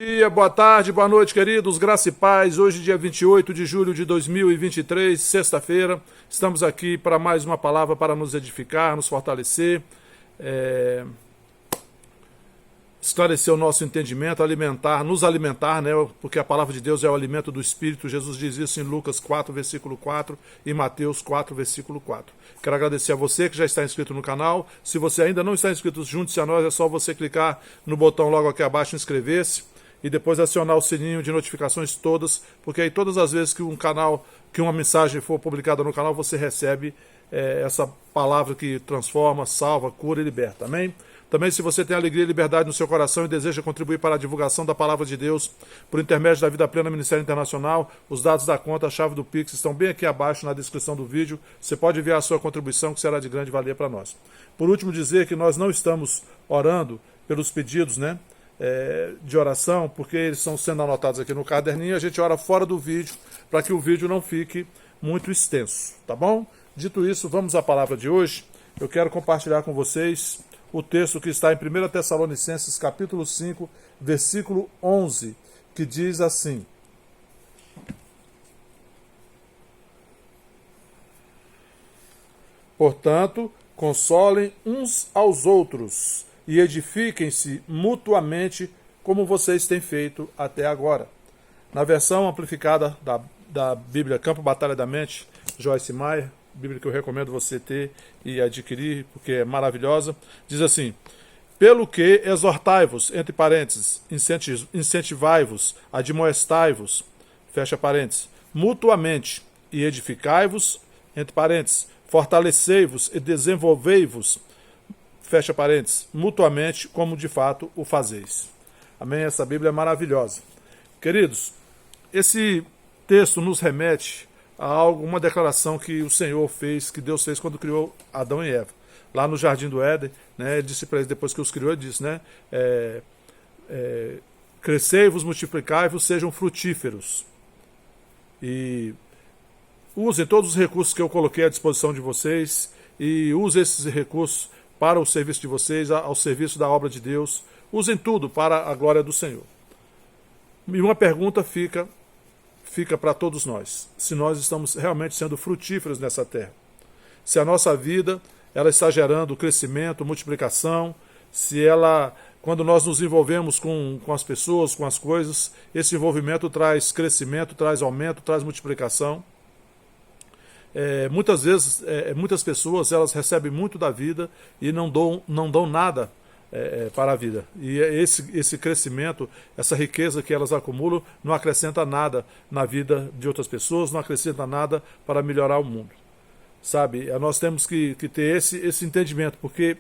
Dia, boa tarde, boa noite, queridos, graça e paz. Hoje, dia 28 de julho de 2023, sexta-feira, estamos aqui para mais uma palavra para nos edificar, nos fortalecer, esclarecer o nosso entendimento, nos alimentar, né? Porque a palavra de Deus é o alimento do Espírito. Jesus diz isso em Lucas 4, versículo 4 e Mateus 4, versículo 4. Quero agradecer a você que já está inscrito no canal. Se você ainda não está inscrito, junte-se a nós, é só você clicar no botão logo aqui abaixo, inscrever-se, e depois acionar o sininho de notificações todas, porque aí todas as vezes que uma mensagem for publicada no canal, você recebe essa palavra que transforma, salva, cura e liberta. Amém? Também, se você tem alegria e liberdade no seu coração e deseja contribuir para a divulgação da palavra de Deus por intermédio da Vida Plena Ministério Internacional, os dados da conta, a chave do Pix estão bem aqui abaixo na descrição do vídeo. Você pode enviar a sua contribuição, que será de grande valia para nós. Por último, dizer que nós não estamos orando pelos pedidos, né, de oração, porque eles estão sendo anotados aqui no caderninho. A gente ora fora do vídeo, para que o vídeo não fique muito extenso, tá bom? Dito isso, vamos à palavra de hoje. Eu quero compartilhar com vocês o texto que está em 1 Tessalonicenses, capítulo 5, versículo 11, que diz assim: Portanto, consolem uns aos outros e edifiquem-se mutuamente, como vocês têm feito até agora. Na versão amplificada da Bíblia Campo Batalha da Mente, Joyce Meyer, Bíblia que eu recomendo você ter e adquirir, porque é maravilhosa, diz assim: pelo que exortai-vos, entre parênteses, incentivai-vos, admoestai-vos, fecha parênteses, mutuamente, e edificai-vos, entre parênteses, fortalecei-vos e desenvolvei-vos, fecha parênteses, mutuamente, como de fato o fazeis. Amém? Essa Bíblia é maravilhosa. Queridos, esse texto nos remete a algo, uma declaração que o Senhor fez, que Deus fez quando criou Adão e Eva. Lá no Jardim do Éden, né, ele disse para eles, depois que os criou, ele disse, né, crescei-vos, multiplicai-vos, sejam frutíferos. E usem todos os recursos que eu coloquei à disposição de vocês, e usem esses recursos para o serviço de vocês, ao serviço da obra de Deus. Usem tudo para a glória do Senhor. E uma pergunta fica para todos nós: se nós estamos realmente sendo frutíferos nessa terra, se a nossa vida ela está gerando crescimento, multiplicação, se ela, quando nós nos envolvemos com as pessoas, com as coisas, esse envolvimento traz crescimento, traz aumento, traz multiplicação. Muitas vezes, muitas pessoas elas recebem muito da vida e não dão nada para a vida. E esse crescimento, essa riqueza que elas acumulam, não acrescenta nada na vida de outras pessoas, não acrescenta nada para melhorar o mundo. Sabe? Nós temos que ter esse entendimento, porque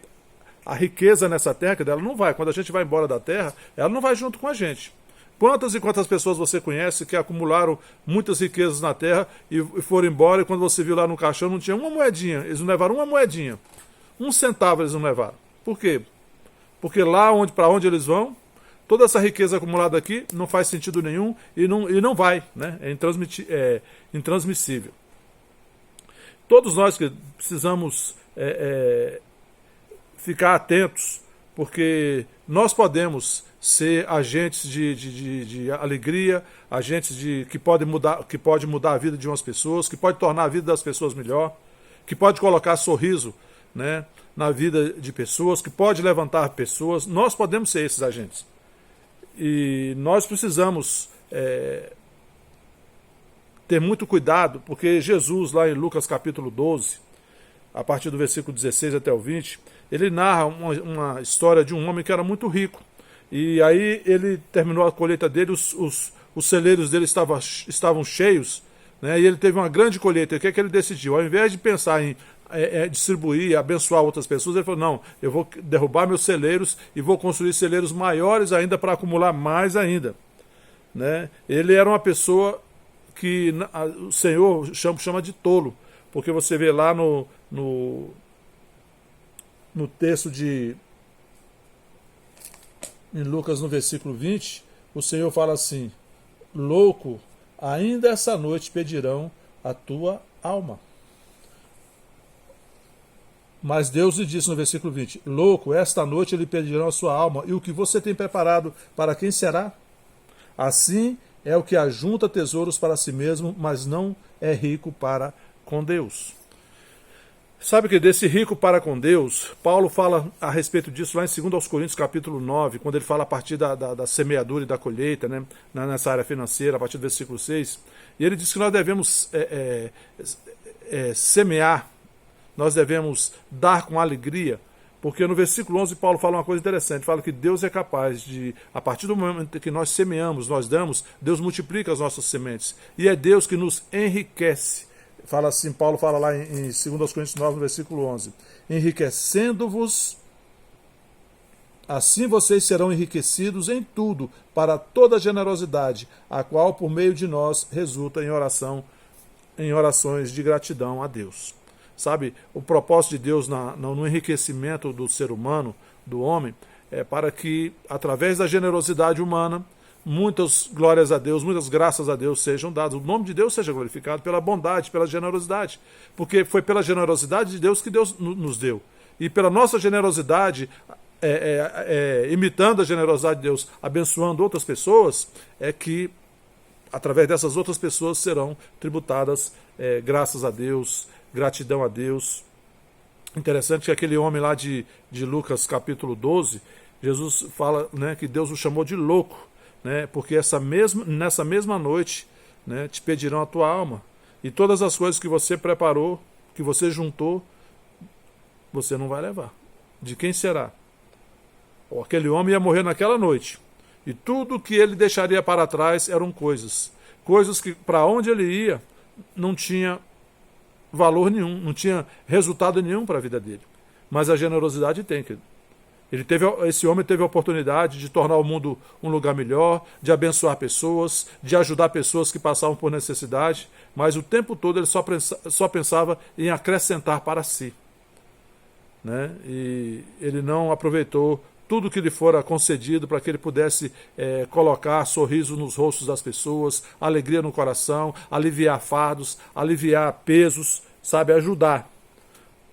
a riqueza nessa terra, ela não vai, quando a gente vai embora da terra, ela não vai junto com a gente. Quantas e quantas pessoas você conhece que acumularam muitas riquezas na terra e foram embora, e quando você viu lá no caixão não tinha uma moedinha, eles não levaram uma moedinha, 1 centavo eles não levaram. Por quê? Porque lá para onde eles vão, toda essa riqueza acumulada aqui não faz sentido nenhum e não vai, né? É intransmissível. Todos nós que precisamos ficar atentos, porque nós podemos ser agentes de alegria, agentes que pode mudar a vida de umas pessoas, que pode tornar a vida das pessoas melhor, que pode colocar sorriso, né, na vida de pessoas, que pode levantar pessoas. Nós podemos ser esses agentes. E nós precisamos ter muito cuidado, porque Jesus, lá em Lucas capítulo 12, a partir do versículo 16 até o 20, ele narra uma história de um homem que era muito rico. E aí ele terminou a colheita dele, os celeiros dele estavam cheios, né, e ele teve uma grande colheita. E o que é que ele decidiu? Ao invés de pensar em distribuir, abençoar outras pessoas, ele falou: não, eu vou derrubar meus celeiros e vou construir celeiros maiores ainda para acumular mais ainda, né? Ele era uma pessoa que o Senhor chama de tolo, porque você vê lá no texto em Lucas, no versículo 20, o Senhor fala assim: louco, ainda essa noite pedirão a tua alma. Mas Deus lhe disse no versículo 20: louco, esta noite ele pedirão a sua alma, e o que você tem preparado, para quem será? Assim é o que ajunta tesouros para si mesmo, mas não é rico para com Deus. Sabe que desse rico para com Deus, Paulo fala a respeito disso lá em 2 Coríntios capítulo 9, quando ele fala a partir da semeadura e da colheita, né, nessa área financeira, a partir do versículo 6, e ele diz que nós devemos semear, nós devemos dar com alegria, porque no versículo 11 Paulo fala uma coisa interessante, fala que Deus é capaz de, a partir do momento que nós semeamos, nós damos, Deus multiplica as nossas sementes, e é Deus que nos enriquece. Fala assim, Paulo fala lá em 2 Coríntios 9, no versículo 11, enriquecendo-vos, assim vocês serão enriquecidos em tudo, para toda generosidade, a qual por meio de nós resulta em orações de gratidão a Deus. Sabe, o propósito de Deus no enriquecimento do ser humano, do homem, é para que, através da generosidade humana, muitas glórias a Deus, muitas graças a Deus sejam dadas. O nome de Deus seja glorificado pela bondade, pela generosidade. Porque foi pela generosidade de Deus que Deus nos deu. E pela nossa generosidade, imitando a generosidade de Deus, abençoando outras pessoas, é que, através dessas outras pessoas, serão tributadas graças a Deus, gratidão a Deus. Interessante que aquele homem lá de Lucas capítulo 12, Jesus fala, né, que Deus o chamou de louco, né, porque nessa mesma noite, né, te pedirão a tua alma, e todas as coisas que você preparou, que você juntou, você não vai levar. De quem será? Aquele homem ia morrer naquela noite, e tudo que ele deixaria para trás eram coisas que para onde ele ia não tinha valor nenhum, não tinha resultado nenhum para a vida dele. Mas a generosidade tem, querido. Esse homem teve a oportunidade de tornar o mundo um lugar melhor, de abençoar pessoas, de ajudar pessoas que passavam por necessidade, mas o tempo todo ele só pensava em acrescentar para si, né? E ele não aproveitou tudo que lhe fora concedido para que ele pudesse colocar sorriso nos rostos das pessoas, alegria no coração, aliviar fardos, aliviar pesos, sabe, ajudar.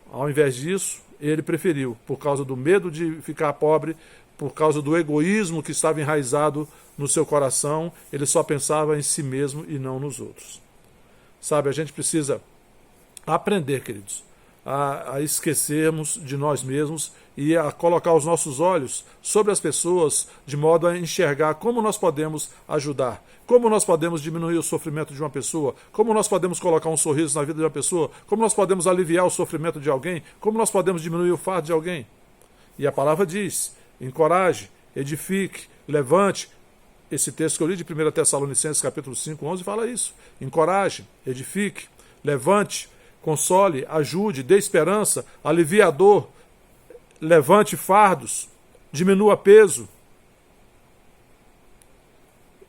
Ao invés disso, ele preferiu, por causa do medo de ficar pobre, por causa do egoísmo que estava enraizado no seu coração, ele só pensava em si mesmo e não nos outros. Sabe, a gente precisa aprender, queridos, a esquecermos de nós mesmos e a colocar os nossos olhos sobre as pessoas de modo a enxergar como nós podemos ajudar, como nós podemos diminuir o sofrimento de uma pessoa, como nós podemos colocar um sorriso na vida de uma pessoa, como nós podemos aliviar o sofrimento de alguém, como nós podemos diminuir o fardo de alguém. E a palavra diz, encoraje, edifique, levante. Esse texto que eu li de 1 Tessalonicenses capítulo 5, 11 fala isso. Encoraje, edifique, levante, console, ajude, dê esperança, alivie a dor, levante fardos, diminua peso.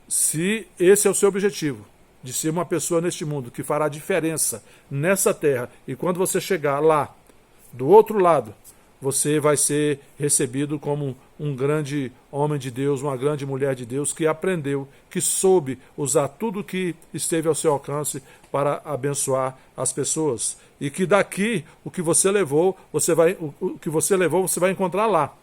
Se esse é o seu objetivo, de ser uma pessoa neste mundo que fará diferença nessa terra, e quando você chegar lá, do outro lado, você vai ser recebido como um grande homem de Deus, uma grande mulher de Deus que aprendeu, que soube usar tudo que esteve ao seu alcance para abençoar as pessoas. E que daqui, o que você levou, você vai encontrar lá,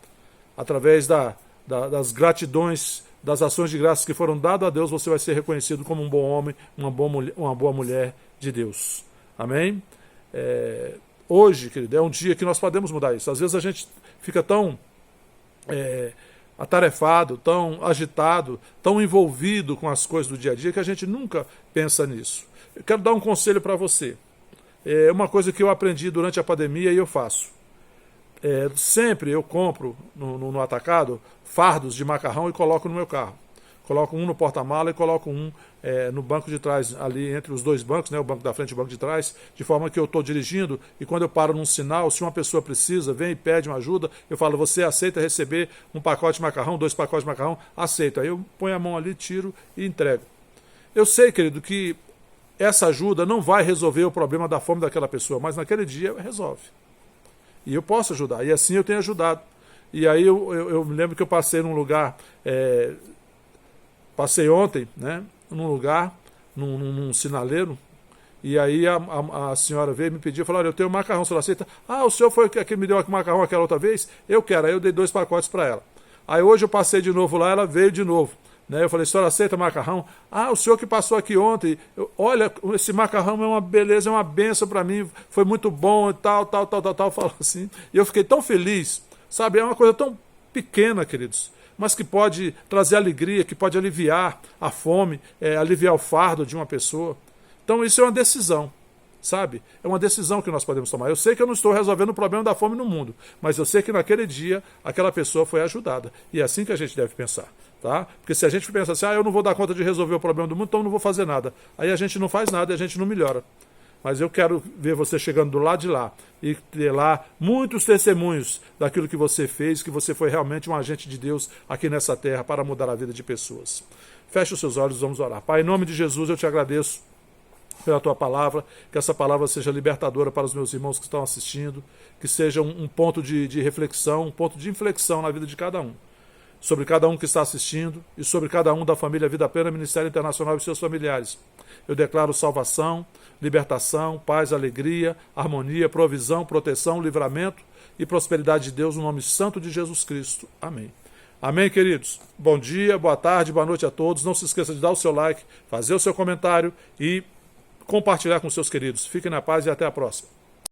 através das gratidões, das ações de graças que foram dadas a Deus, você vai ser reconhecido como um bom homem, uma boa mulher de Deus. Amém? Hoje, querido, é um dia que nós podemos mudar isso. Às vezes a gente fica tão atarefado, tão agitado, tão envolvido com as coisas do dia a dia que a gente nunca pensa nisso. Eu quero dar um conselho para você. É uma coisa que eu aprendi durante a pandemia e eu faço. Sempre eu compro no atacado fardos de macarrão e coloco no meu carro. Coloco um no porta-mala e coloco um no banco de trás, ali entre os dois bancos, né, o banco da frente e o banco de trás, de forma que eu estou dirigindo e quando eu paro num sinal, se uma pessoa precisa, vem e pede uma ajuda, eu falo, você aceita receber um pacote de macarrão, 2 pacotes de macarrão? Aceito. Aí eu ponho a mão ali, tiro e entrego. Eu sei, querido, que essa ajuda não vai resolver o problema da fome daquela pessoa, mas naquele dia resolve. E eu posso ajudar, e assim eu tenho ajudado. E aí eu me lembro que eu passei num lugar, passei ontem, né, num lugar, num sinaleiro, e aí a senhora veio e me pediu, falou, olha, eu tenho macarrão, o senhor aceita? Ah, o senhor foi que me deu macarrão aquela outra vez? Eu quero, aí eu dei 2 pacotes para ela. Aí hoje eu passei de novo lá, ela veio de novo. né? Eu falei, senhor aceita macarrão? Ah, o senhor que passou aqui ontem, olha, esse macarrão é uma beleza, é uma benção para mim, foi muito bom e tal, falou assim. E eu fiquei tão feliz, sabe? É uma coisa tão pequena, queridos, mas que pode trazer alegria, que pode aliviar a fome, aliviar o fardo de uma pessoa. Então isso é uma decisão, sabe? É uma decisão que nós podemos tomar. Eu sei que eu não estou resolvendo o problema da fome no mundo, mas eu sei que naquele dia aquela pessoa foi ajudada. E é assim que a gente deve pensar, tá? Porque se a gente pensa assim, eu não vou dar conta de resolver o problema do mundo, então eu não vou fazer nada. Aí a gente não faz nada e a gente não melhora. Mas eu quero ver você chegando do lado de lá e ter lá muitos testemunhos daquilo que você fez, que você foi realmente um agente de Deus aqui nessa terra para mudar a vida de pessoas. Feche os seus olhos, vamos orar. Pai, em nome de Jesus, eu te agradeço pela tua palavra, que essa palavra seja libertadora para os meus irmãos que estão assistindo, que seja um ponto de reflexão, um ponto de inflexão na vida de cada um. Sobre cada um que está assistindo e sobre cada um da família Vida Plena, Ministério Internacional e seus familiares. Eu declaro salvação, libertação, paz, alegria, harmonia, provisão, proteção, livramento e prosperidade de Deus no nome santo de Jesus Cristo. Amém. Amém, queridos? Bom dia, boa tarde, boa noite a todos. Não se esqueça de dar o seu like, fazer o seu comentário e compartilhar com seus queridos. Fiquem na paz e até a próxima.